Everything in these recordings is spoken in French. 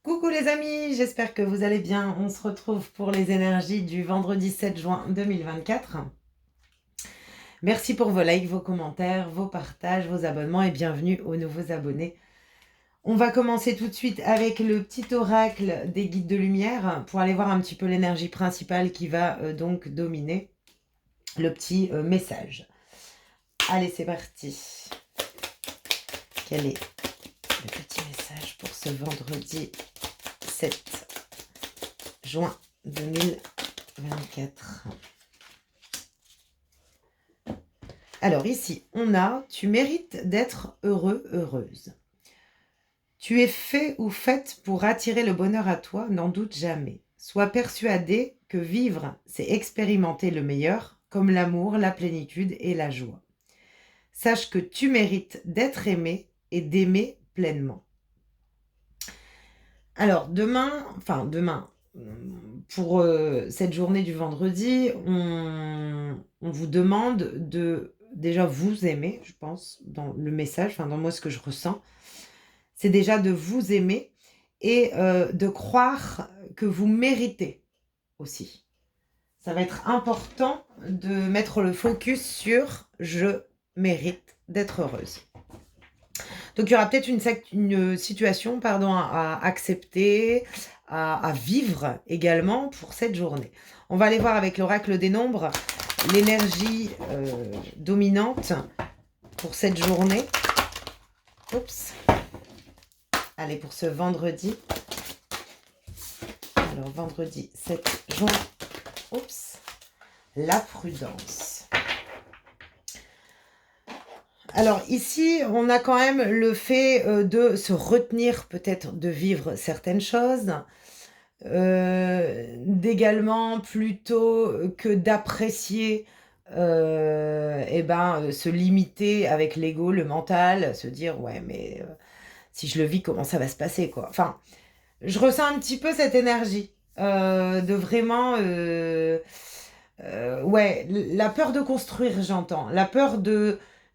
Coucou les amis, j'espère que vous allez bien. On se retrouve pour les énergies du vendredi 7 juin 2024. Merci pour vos likes, vos commentaires, vos partages, vos abonnements et bienvenue aux nouveaux abonnés. On va commencer tout de suite avec le petit oracle des guides de lumière pour aller voir un petit peu l'énergie principale qui va donc dominer le petit message. Allez, c'est parti. Quel est le petit message pour ce vendredi 7 juin 2024? Alors ici, on a « Tu mérites d'être heureux, heureuse. Tu es fait ou faite pour attirer le bonheur à toi, n'en doute jamais. Sois persuadé que vivre, c'est expérimenter le meilleur, comme l'amour, la plénitude et la joie. Sache que tu mérites d'être aimé et d'aimer pleinement. » Alors demain, pour cette journée du vendredi, on vous demande de déjà vous aimer, je pense, dans le message, dans moi ce que je ressens, c'est déjà de vous aimer et de croire que vous méritez aussi. Ça va être important de mettre le focus sur « je mérite d'être heureuse ». Donc il y aura peut-être une situation à accepter, à vivre également pour cette journée. On va aller voir avec l'oracle des nombres l'énergie dominante pour cette journée. Oups. Allez, pour ce vendredi. Alors, vendredi 7 juin. Oups. La prudence. Alors ici, on a quand même le fait de se retenir peut-être de vivre certaines choses, d'également plutôt que d'apprécier, se limiter avec l'ego, le mental, se dire ouais mais si je le vis, comment ça va se passer quoi. Enfin, je ressens un petit peu cette énergie de vraiment, ouais, la peur de construire, j'entends, la peur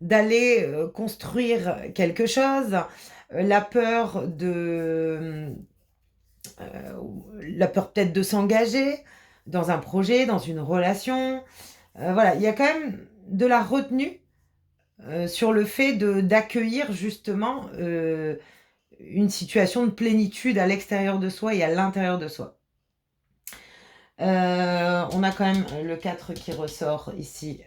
d'aller construire quelque chose, la peur la peur peut-être de s'engager dans un projet, dans une relation. Voilà, il y a quand même de la retenue sur le fait d'accueillir justement une situation de plénitude à l'extérieur de soi et à l'intérieur de soi. On a quand même le 4 qui ressort ici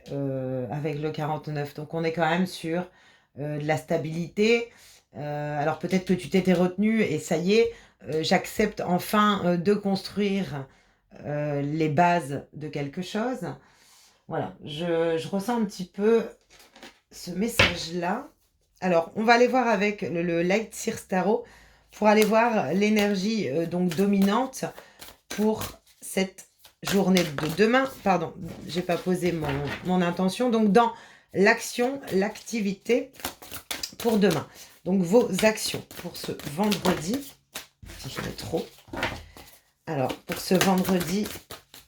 avec le 49. Donc on est quand même sur de la stabilité. Alors peut-être que tu t'étais retenu et ça y est, j'accepte enfin de construire les bases de quelque chose. Voilà, je ressens un petit peu ce message-là. Alors, on va aller voir avec le Light Seer Tarot pour aller voir l'énergie donc dominante pour cette journée de demain. Pardon, j'ai pas posé mon intention. Donc, dans l'action, l'activité pour demain. Donc, vos actions pour ce vendredi. Si je mets trop. Alors, pour ce vendredi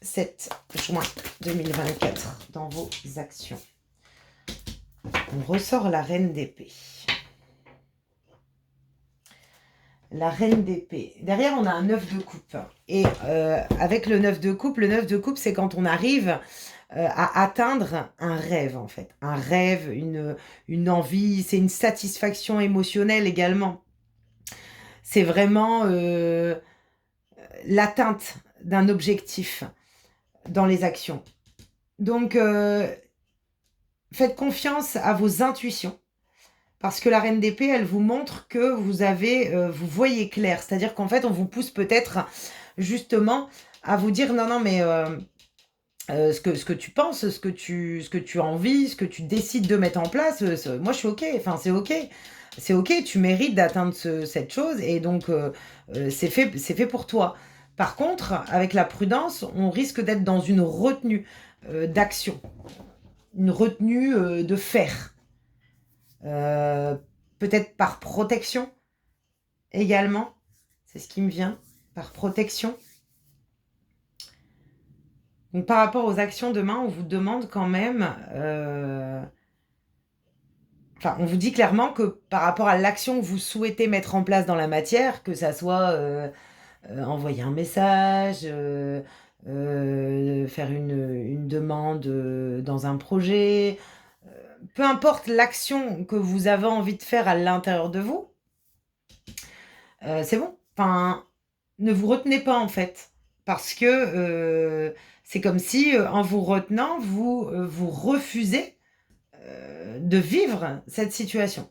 7 juin 2024, dans vos actions. On ressort la reine d'épée. La reine d'épée. Derrière, on a un 9 de coupe. Et avec le 9 de coupe, c'est quand on arrive à atteindre un rêve, en fait. Un rêve, une envie, c'est une satisfaction émotionnelle également. C'est vraiment l'atteinte d'un objectif dans les actions. Donc, faites confiance à vos intuitions. Parce que la reine d'épée, elle vous montre que vous voyez clair. C'est-à-dire qu'en fait, on vous pousse peut-être justement à vous dire non, mais ce que tu penses, ce que tu as envie, ce que tu décides de mettre en place, moi je suis OK. Enfin, c'est OK. C'est OK, tu mérites d'atteindre cette chose et donc c'est fait pour toi. Par contre, avec la prudence, on risque d'être dans une retenue d'action, une retenue de faire. Peut-être par protection également, c'est ce qui me vient, par protection. Donc par rapport aux actions demain, on vous demande quand même enfin, on vous dit clairement que par rapport à l'action que vous souhaitez mettre en place dans la matière, que ça soit envoyer un message, faire une demande dans un projet, peu importe l'action que vous avez envie de faire à l'intérieur de vous, c'est bon. Enfin, ne vous retenez pas en fait, parce que c'est comme si en vous retenant, vous refusez de vivre cette situation.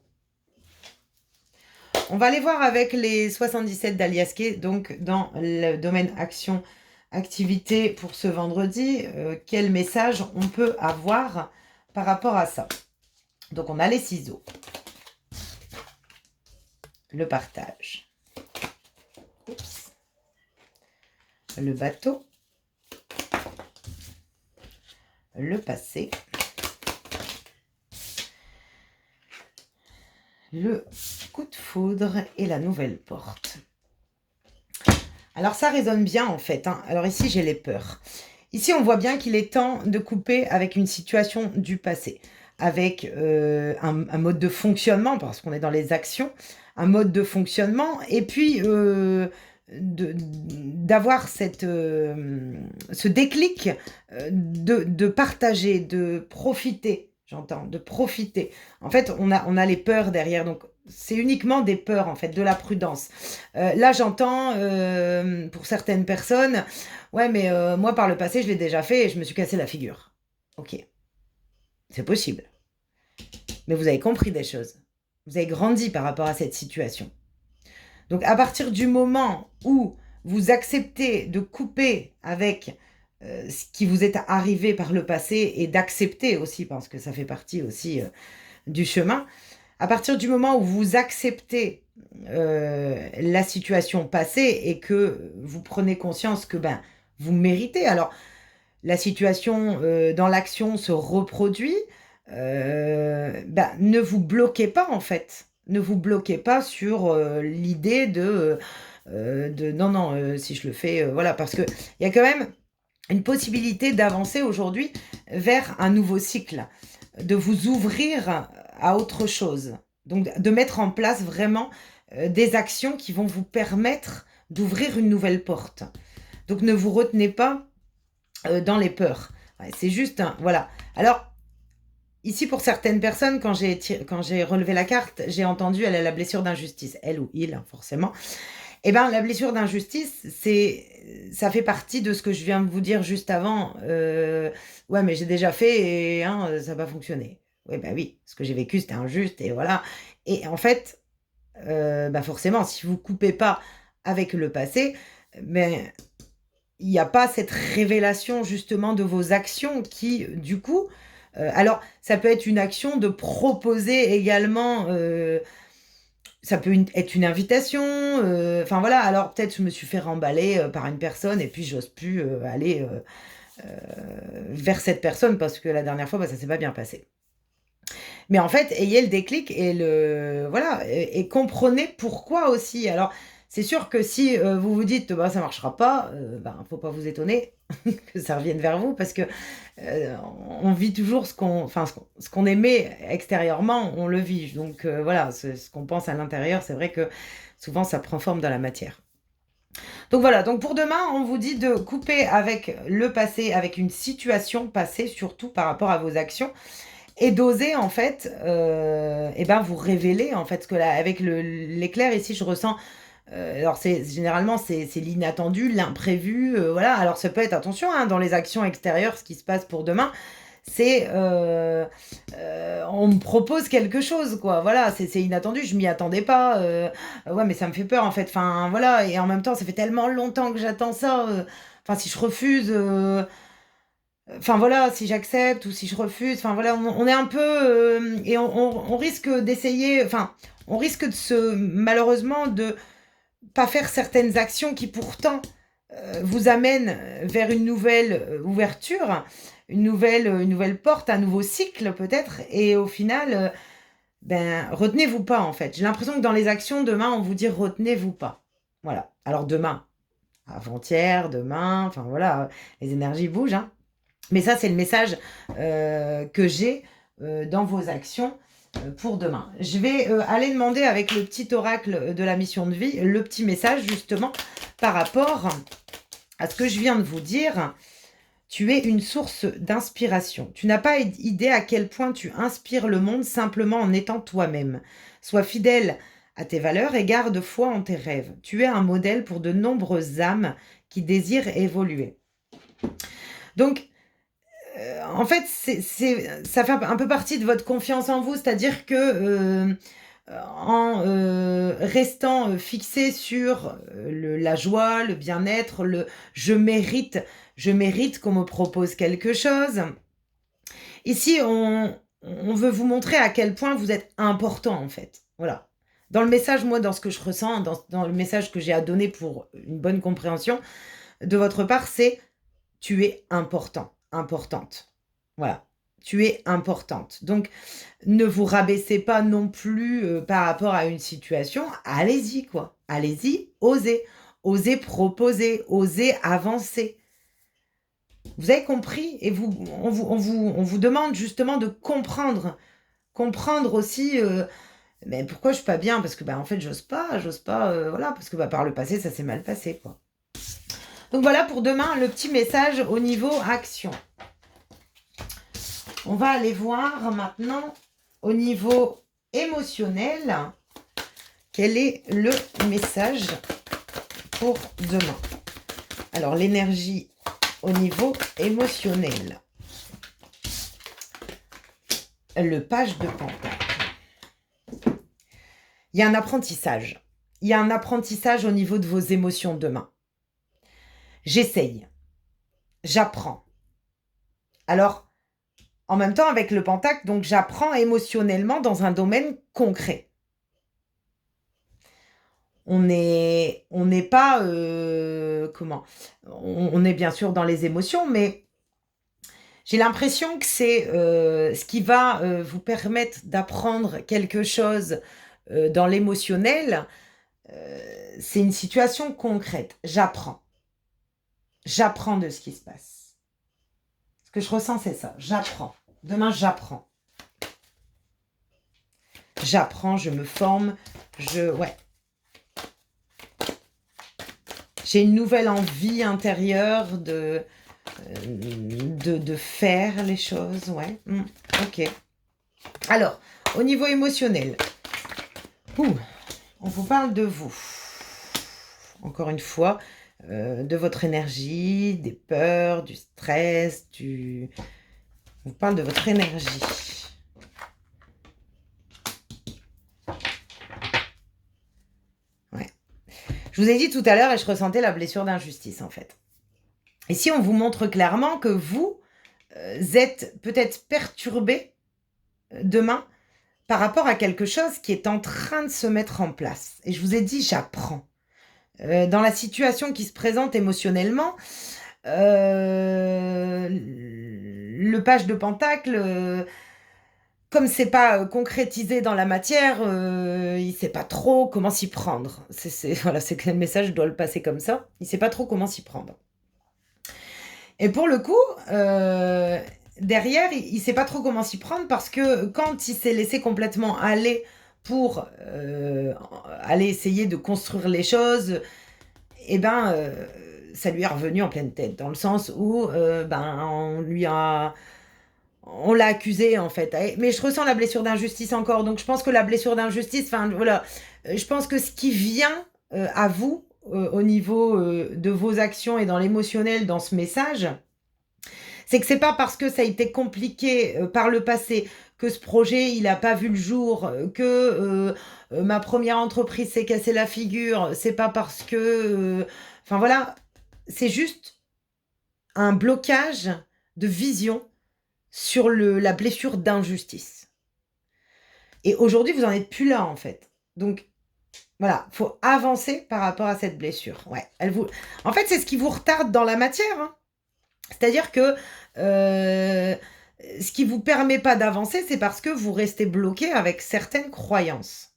On va aller voir avec les 77 d'Aliaské, donc dans le domaine action, activité pour ce vendredi, quel message on peut avoir par rapport à ça. Donc on a les ciseaux, le partage, oups, le bateau, le passé, le coup de foudre et la nouvelle porte. Alors ça résonne bien en fait, hein. Alors ici j'ai les peurs. Ici on voit bien qu'il est temps de couper avec une situation du passé, avec un mode de fonctionnement, parce qu'on est dans les actions, un mode de fonctionnement, et puis d'avoir ce déclic de partager, de profiter, j'entends, de profiter. En fait, on a les peurs derrière, donc c'est uniquement des peurs, en fait, de la prudence. Là, j'entends, pour certaines personnes, ouais, mais moi, par le passé, je l'ai déjà fait et je me suis cassé la figure. Ok, c'est possible. Mais vous avez compris des choses. Vous avez grandi par rapport à cette situation. Donc, à partir du moment où vous acceptez de couper avec ce qui vous est arrivé par le passé et d'accepter aussi, parce que ça fait partie aussi du chemin, à partir du moment où vous acceptez la situation passée et que vous prenez conscience que vous méritez, alors la situation dans l'action se reproduit, ne vous bloquez pas en fait. Ne vous bloquez pas sur l'idée de non, si je le fais, voilà, parce qu'il y a quand même une possibilité d'avancer aujourd'hui vers un nouveau cycle, de vous ouvrir à autre chose. Donc, de mettre en place vraiment des actions qui vont vous permettre d'ouvrir une nouvelle porte. Donc, ne vous retenez pas dans les peurs. Ouais, c'est juste, voilà. Alors, ici, pour certaines personnes, quand j'ai relevé la carte, j'ai entendu, elle a la blessure d'injustice. Elle ou il, forcément. Eh bien, la blessure d'injustice, ça fait partie de ce que je viens de vous dire juste avant. Ouais, mais j'ai déjà fait et ça n'a pas fonctionné. Oui, oui, ce que j'ai vécu, c'était injuste et voilà. Et en fait, forcément, si vous ne coupez pas avec le passé, il n'y a pas cette révélation justement de vos actions qui, du coup, alors ça peut être une action de proposer également ça peut être une invitation, enfin voilà, alors peut-être je me suis fait remballer par une personne et puis j'ose plus aller vers cette personne parce que la dernière fois, ça s'est pas bien passé. Mais en fait, ayez le déclic et voilà, et comprenez pourquoi aussi. Alors, c'est sûr que si vous vous dites, ça marchera pas, faut pas vous étonner que ça revienne vers vous parce que on vit toujours ce qu'on émet extérieurement, on le vit. Donc voilà, ce qu'on pense à l'intérieur, c'est vrai que souvent ça prend forme dans la matière. Donc voilà, donc pour demain, on vous dit de couper avec le passé, avec une situation passée, surtout par rapport à vos actions, et d'oser en fait, vous révéler en fait, ce que là, avec l'éclair ici, je ressens. Alors généralement c'est l'inattendu, l'imprévu, voilà. Alors ça peut être, attention, dans les actions extérieures, ce qui se passe pour demain, c'est on me propose quelque chose, quoi. Voilà, c'est inattendu, je m'y attendais pas. Ouais, mais ça me fait peur en fait. Enfin voilà, et en même temps, ça fait tellement longtemps que j'attends ça. Enfin, si je refuse. Enfin voilà, si j'accepte ou si je refuse, enfin voilà, on est un peu et on risque d'essayer, enfin, on risque malheureusement de pas faire certaines actions qui pourtant vous amènent vers une nouvelle ouverture, une nouvelle porte, un nouveau cycle peut-être, et au final, retenez-vous pas en fait. J'ai l'impression que dans les actions demain, on vous dit retenez-vous pas. Voilà. Alors demain, avant-hier, demain, enfin voilà, les énergies bougent, hein. Mais ça, c'est le message que j'ai dans vos actions. pour demain. Je vais aller demander avec le petit oracle de la mission de vie, le petit message justement par rapport à ce que je viens de vous dire. Tu es une source d'inspiration. Tu n'as pas idée à quel point tu inspires le monde simplement en étant toi-même. Sois fidèle à tes valeurs et garde foi en tes rêves. Tu es un modèle pour de nombreuses âmes qui désirent évoluer. Donc, en fait, ça fait un peu partie de votre confiance en vous, c'est-à-dire que en restant fixé sur la joie, le bien-être, le je mérite qu'on me propose quelque chose. Ici, on veut vous montrer à quel point vous êtes important, en fait. Voilà. Dans le message, moi, dans ce que je ressens, dans le message que j'ai à donner pour une bonne compréhension de votre part, c'est tu es important, importante. Voilà. Tu es importante. Donc, ne vous rabaissez pas non plus par rapport à une situation. Allez-y, quoi. Allez-y, osez. Osez proposer, osez avancer. Vous avez compris? Et on vous demande justement de comprendre. Comprendre aussi, mais pourquoi je suis pas bien? Parce que, en fait, j'ose pas, voilà, parce que par le passé, ça s'est mal passé, quoi. Donc voilà pour demain, le petit message au niveau action. On va aller voir maintenant au niveau émotionnel, quel est le message pour demain. Alors, l'énergie au niveau émotionnel. Le page de pentacle. Il y a un apprentissage. Il y a un apprentissage au niveau de vos émotions demain. J'essaye. J'apprends. Alors, en même temps, avec le pentacle, donc j'apprends émotionnellement dans un domaine concret. On n'est pas... comment on est bien sûr dans les émotions, mais j'ai l'impression que c'est ce qui va vous permettre d'apprendre quelque chose dans l'émotionnel. C'est une situation concrète. J'apprends. J'apprends de ce qui se passe. Ce que je ressens, c'est ça. J'apprends. Demain, j'apprends. J'apprends, je me forme. Ouais. J'ai une nouvelle envie intérieure de faire les choses. Ouais. Ok. Alors, au niveau émotionnel, on vous parle de vous. Encore une fois, de votre énergie, des peurs, du stress, on vous parle de votre énergie. Ouais. Je vous ai dit tout à l'heure et je ressentais la blessure d'injustice en fait. Ici, on vous montre clairement que vous êtes peut-être perturbé demain par rapport à quelque chose qui est en train de se mettre en place. Et je vous ai dit, j'apprends. Dans la situation qui se présente émotionnellement, le page de pentacle, comme c'est pas concrétisé dans la matière, il sait pas trop comment s'y prendre. Voilà, c'est que le message doit le passer comme ça. Il sait pas trop comment s'y prendre. Et pour le coup, derrière, il sait pas trop comment s'y prendre parce que quand il s'est laissé complètement aller pour aller essayer de construire les choses, ça lui est revenu en pleine tête, dans le sens où on l'a accusé en fait. Mais je ressens la blessure d'injustice encore, donc je pense que la blessure d'injustice, voilà, je pense que ce qui vient à vous, au niveau de vos actions et dans l'émotionnel dans ce message, c'est que c'est pas parce que ça a été compliqué par le passé que ce projet il a pas vu le jour, que ma première entreprise s'est cassé la figure, c'est pas parce que enfin voilà, c'est juste un blocage de vision sur la blessure d'injustice. Et aujourd'hui, vous en êtes plus là en fait. Donc voilà, faut avancer par rapport à cette blessure. Ouais, en fait, c'est ce qui vous retarde dans la matière, hein. C'est-à-dire que ce qui ne vous permet pas d'avancer, c'est parce que vous restez bloqué avec certaines croyances.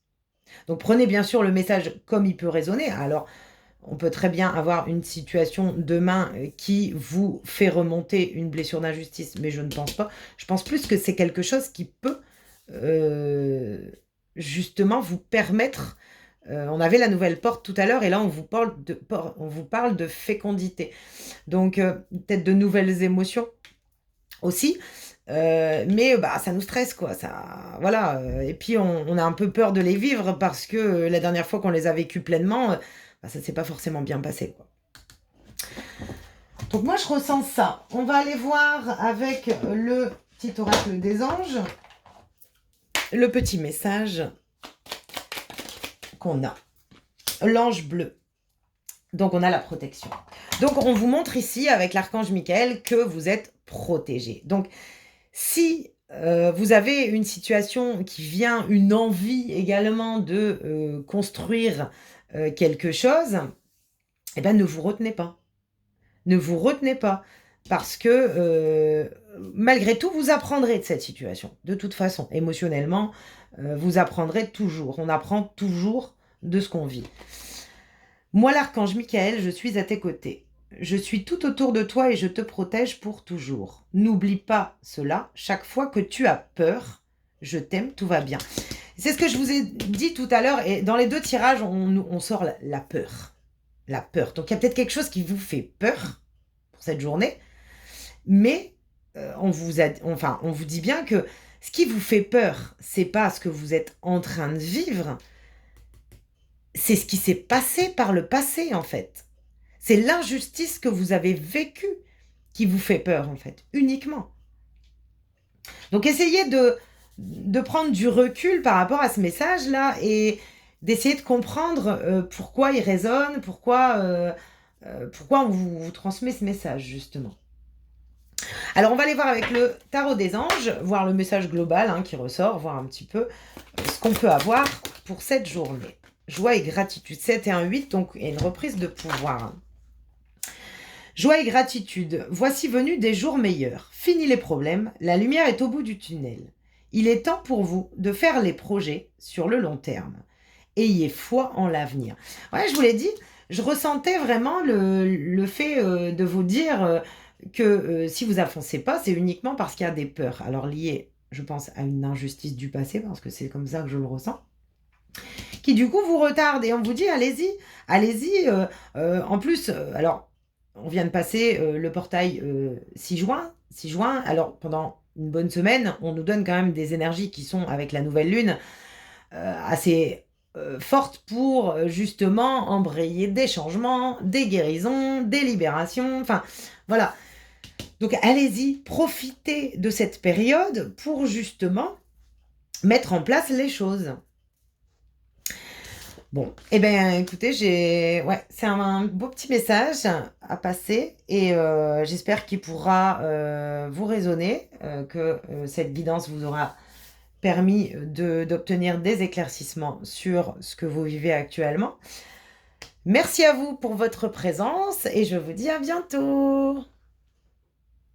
Donc prenez bien sûr le message comme il peut résonner. Alors, on peut très bien avoir une situation demain qui vous fait remonter une blessure d'injustice, mais je ne pense pas. Je pense plus que c'est quelque chose qui peut justement vous permettre, on avait la nouvelle porte tout à l'heure et là on vous parle de fécondité. Donc peut-être de nouvelles émotions aussi, mais bah, ça nous stresse quoi, ça voilà, et puis on a un peu peur de les vivre parce que, la dernière fois qu'on les a vécues pleinement, bah, ça s'est pas forcément bien passé, quoi. Donc moi je ressens ça. On va aller voir avec le petit oracle des anges, le petit message qu'on a. L'ange bleu. Donc on a la protection. Donc on vous montre ici avec l'archange Michael que vous êtes protégé. Donc si vous avez une situation qui vient, une envie également de construire quelque chose, eh ben ne vous retenez pas. Ne vous retenez pas. Parce que malgré tout, vous apprendrez de cette situation. De toute façon, émotionnellement, vous apprendrez toujours. On apprend toujours de ce qu'on vit. Moi, l'archange Michael, je suis à tes côtés. Je suis tout autour de toi et je te protège pour toujours. N'oublie pas cela. Chaque fois que tu as peur, je t'aime, tout va bien. C'est ce que je vous ai dit tout à l'heure. Et dans les 2 tirages, on sort la peur. La peur. Donc, il y a peut-être quelque chose qui vous fait peur pour cette journée. Mais on vous dit bien que ce qui vous fait peur, c'est pas ce que vous êtes en train de vivre. C'est ce qui s'est passé par le passé, en fait. C'est l'injustice que vous avez vécue qui vous fait peur, en fait, uniquement. Donc, essayez de prendre du recul par rapport à ce message-là et d'essayer de comprendre pourquoi il résonne, pourquoi on vous transmet ce message, justement. Alors, on va aller voir avec le tarot des anges, voir le message global qui ressort, voir un petit peu ce qu'on peut avoir pour cette journée. Joie et gratitude, 7 et un 8, donc il y a une reprise de pouvoir. Joie et gratitude, voici venus des jours meilleurs. Fini les problèmes, la lumière est au bout du tunnel. Il est temps pour vous de faire les projets sur le long terme. Ayez foi en l'avenir. Ouais, je vous l'ai dit, je ressentais vraiment le fait de vous dire que si vous avancez pas, c'est uniquement parce qu'il y a des peurs. Alors liées, je pense, à une injustice du passé, parce que c'est comme ça que je le ressens, qui du coup vous retarde et on vous dit allez-y, allez-y. En plus, alors on vient de passer le portail 6 juin. 6 juin, alors pendant une bonne semaine, on nous donne quand même des énergies qui sont avec la nouvelle lune assez fortes pour justement embrayer des changements, des guérisons, des libérations, enfin voilà. Donc allez-y, profitez de cette période pour justement mettre en place les choses. Bon, eh bien, écoutez, c'est un beau petit message à passer et j'espère qu'il pourra vous résonner, que cette guidance vous aura permis d'obtenir des éclaircissements sur ce que vous vivez actuellement. Merci à vous pour votre présence et je vous dis à bientôt.